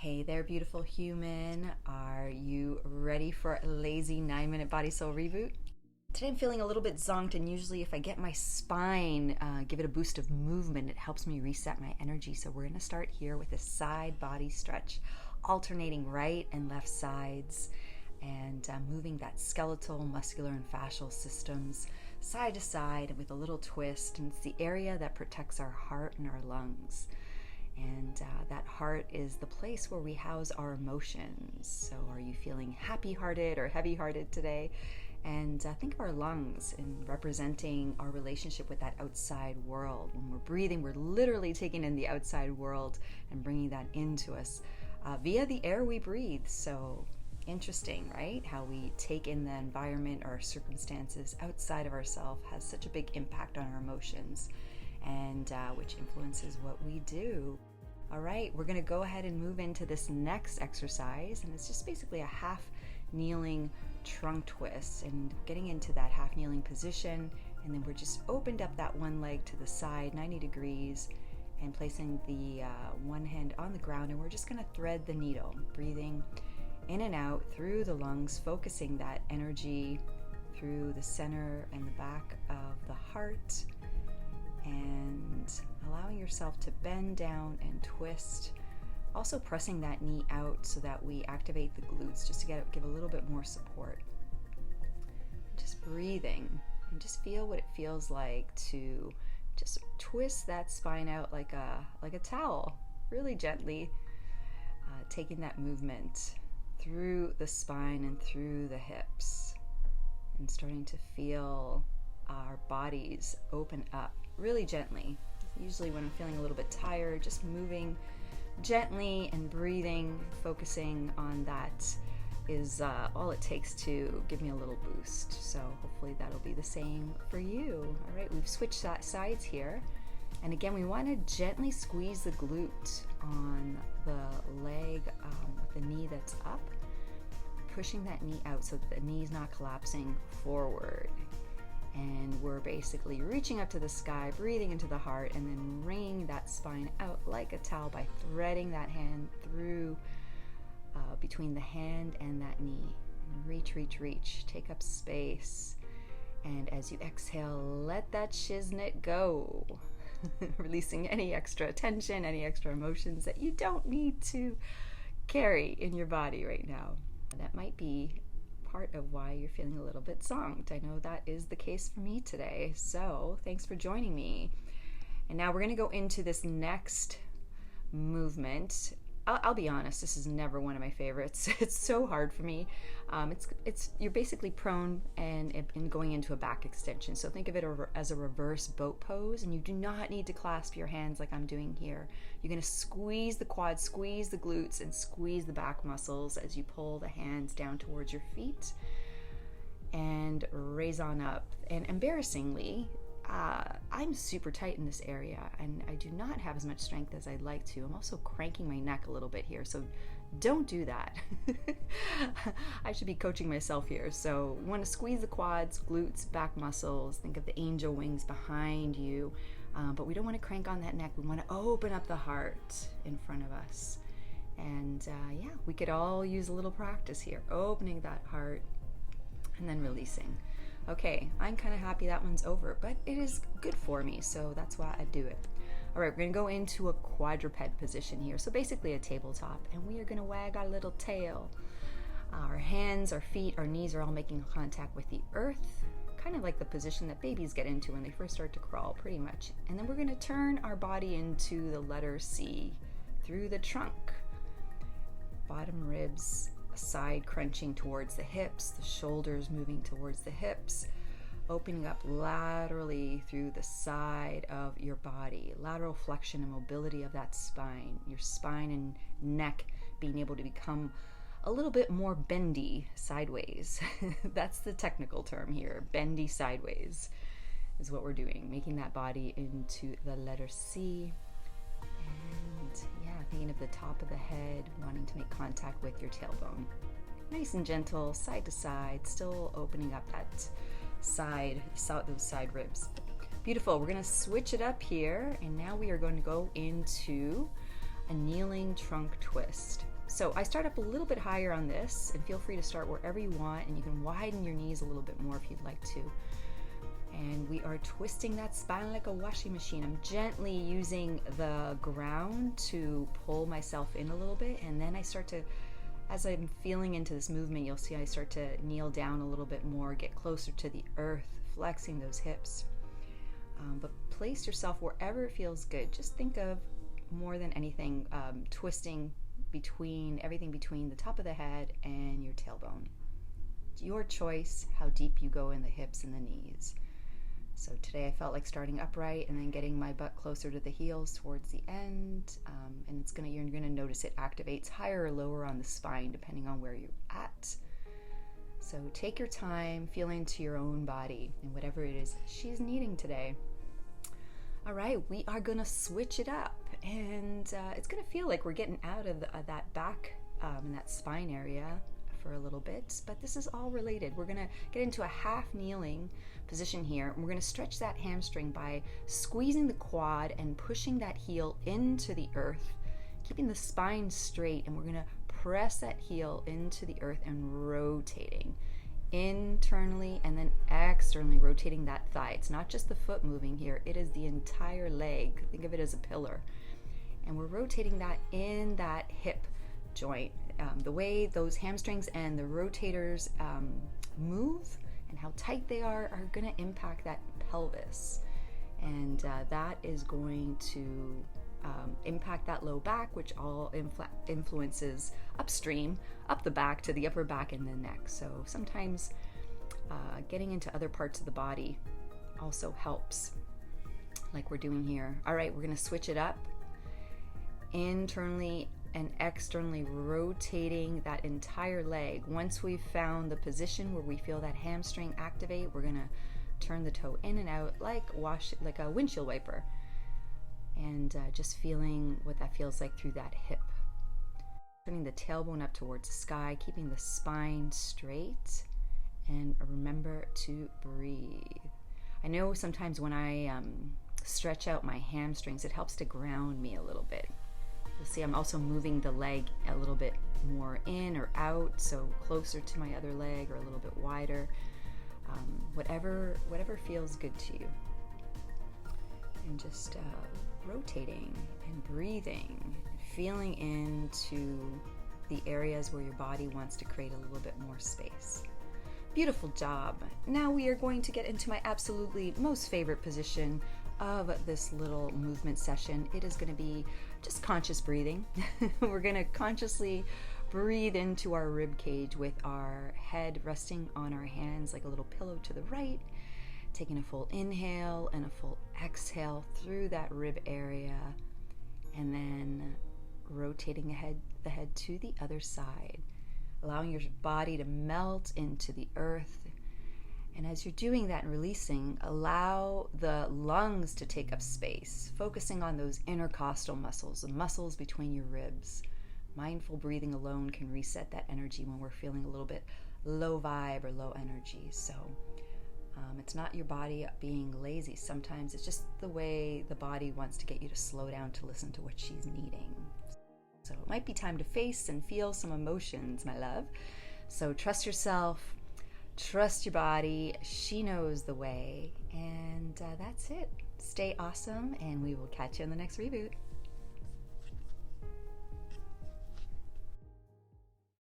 Hey there, beautiful human. Are you ready for a lazy 9-minute body soul reboot? Today I'm feeling a little bit zonked, and usually if I get my spine, give it a boost of movement, it helps me reset my energy. So we're going to start here with a side body stretch, alternating right and left sides, and moving that skeletal, muscular, and fascial systems side to side with a little twist. And it's the area that protects our heart and our lungs. And that heart is the place where we house our emotions. So are you feeling happy-hearted or heavy-hearted today? And think of our lungs in representing our relationship with that outside world. When we're breathing, we're literally taking in the outside world and bringing that into us via the air we breathe. So interesting, right? How we take in the environment or circumstances outside of ourselves has such a big impact on our emotions, and which influences what we do. All right, we're going to go ahead and move into this next exercise, and it's just basically a half kneeling trunk twist, and getting into that half kneeling position, and then we're just opened up that one leg to the side 90 degrees and placing the one hand on the ground, and we're just going to thread the needle, breathing in and out through the lungs, focusing that energy through the center and the back of the heart, and allowing yourself to bend down and twist, also pressing that knee out so that we activate the glutes just to give a little bit more support. Just breathing, and just feel what it feels like to just twist that spine out like a towel, really gently, taking that movement through the spine and through the hips, and starting to feel our bodies open up really gently. Usually when I'm feeling a little bit tired, just moving gently and breathing, focusing on that is all it takes to give me a little boost. So hopefully that'll be the same for you. All right, we've switched sides here. And again, we want to gently squeeze the glute on the leg with the knee that's up, pushing that knee out so that the knee's not collapsing forward. And we're basically reaching up to the sky, breathing into the heart, and then wringing that spine out like a towel by threading that hand through between the hand and that knee. And reach, reach, reach. Take up space. And as you exhale, let that shiznit go. Releasing any extra tension, any extra emotions that you don't need to carry in your body right now. That might be part of why you're feeling a little bit zonked. I know that is the case for me today. So thanks for joining me. And now we're going to go into this next movement. I'll be honest, this is never one of my favorites. It's so hard for me. You're basically prone and going into a back extension. So think of it as a reverse boat pose, and you do not need to clasp your hands like I'm doing here. You're going to squeeze the quads, squeeze the glutes, and squeeze the back muscles as you pull the hands down towards your feet and raise on up. And embarrassingly, I'm super tight in this area, and I do not have as much strength as I'd like to. I'm also cranking my neck a little bit here, so don't do that. I should be coaching myself here. So you want to squeeze the quads, glutes, back muscles. Think of the angel wings behind you, but we don't want to crank on that neck. We want to open up the heart in front of us. And yeah, we could all use a little practice here, opening that heart and then releasing. Okay, I'm kind of happy that one's over, but it is good for me, so that's why I do it. All right, we're going to go into a quadruped position here, so basically a tabletop, and we are going to wag our little tail. Our hands, our feet, our knees are all making contact with the earth, kind of like the position that babies get into when they first start to crawl, pretty much. And then we're going to turn our body into the letter C through the trunk. Bottom ribs side crunching towards the hips, the shoulders moving towards the hips, opening up laterally through the side of your body, lateral flexion and mobility of that spine, your spine and neck being able to become a little bit more bendy sideways. That's the technical term here. Bendy sideways is what we're doing, making that body into the letter C. Yeah, thinking of the top of the head, wanting to make contact with your tailbone. Nice and gentle, side to side, still opening up that those side ribs. Beautiful. We're going to switch it up here, and now we are going to go into a kneeling trunk twist. So I start up a little bit higher on this, and feel free to start wherever you want, and you can widen your knees a little bit more if you'd like to. And we are twisting that spine like a washing machine. I'm gently using the ground to pull myself in a little bit, and then I start to, as I'm feeling into this movement, you'll see I start to kneel down a little bit more, get closer to the earth, flexing those hips. But place yourself wherever it feels good. Just think of, more than anything, twisting everything between the top of the head and your tailbone. It's your choice how deep you go in the hips and the knees. So today I felt like starting upright and then getting my butt closer to the heels towards the end, and you're gonna notice it activates higher or lower on the spine depending on where you're at. So take your time, feel into your own body and whatever it is she's needing today. All right, we are gonna switch it up, and it's gonna feel like we're getting out of that back and that spine area for a little bit, but this is all related. We're gonna get into a half kneeling position here, and we're gonna stretch that hamstring by squeezing the quad and pushing that heel into the earth, keeping the spine straight, and we're gonna press that heel into the earth and rotating internally and then externally, rotating that thigh. It's not just the foot moving here, it is the entire leg. Think of it as a pillar. And we're rotating that in that hip joint. The way those hamstrings and the rotators move and how tight they are going to impact that pelvis. And that is going to impact that low back, which all influences upstream, up the back to the upper back and the neck. So sometimes getting into other parts of the body also helps, like we're doing here. All right, we're going to switch it up. Internally and externally rotating that entire leg. Once we've found the position where we feel that hamstring activate, we're going to turn the toe in and out like a windshield wiper. And just feeling what that feels like through that hip. Turning the tailbone up towards the sky, keeping the spine straight, and remember to breathe. I know sometimes when I stretch out my hamstrings, it helps to ground me a little bit. You'll see I'm also moving the leg a little bit more in or out, so closer to my other leg or a little bit wider. Whatever feels good to you. And just rotating and breathing, feeling into the areas where your body wants to create a little bit more space. Beautiful job. Now we are going to get into my absolutely most favorite position of this little movement session. It is going to be just conscious breathing. We're going to consciously breathe into our rib cage with our head resting on our hands like a little pillow to the right, taking a full inhale and a full exhale through that rib area, and then rotating the head to the other side, allowing your body to melt into the earth. And as you're doing that and releasing, allow the lungs to take up space, focusing on those intercostal muscles, the muscles between your ribs. Mindful breathing alone can reset that energy when we're feeling a little bit low vibe or low energy. So it's not your body being lazy. Sometimes it's just the way the body wants to get you to slow down to listen to what she's needing. So it might be time to face and feel some emotions, my love. So trust yourself, trust your body. She knows the way. And that's it. Stay awesome, and we will catch you in the next reboot.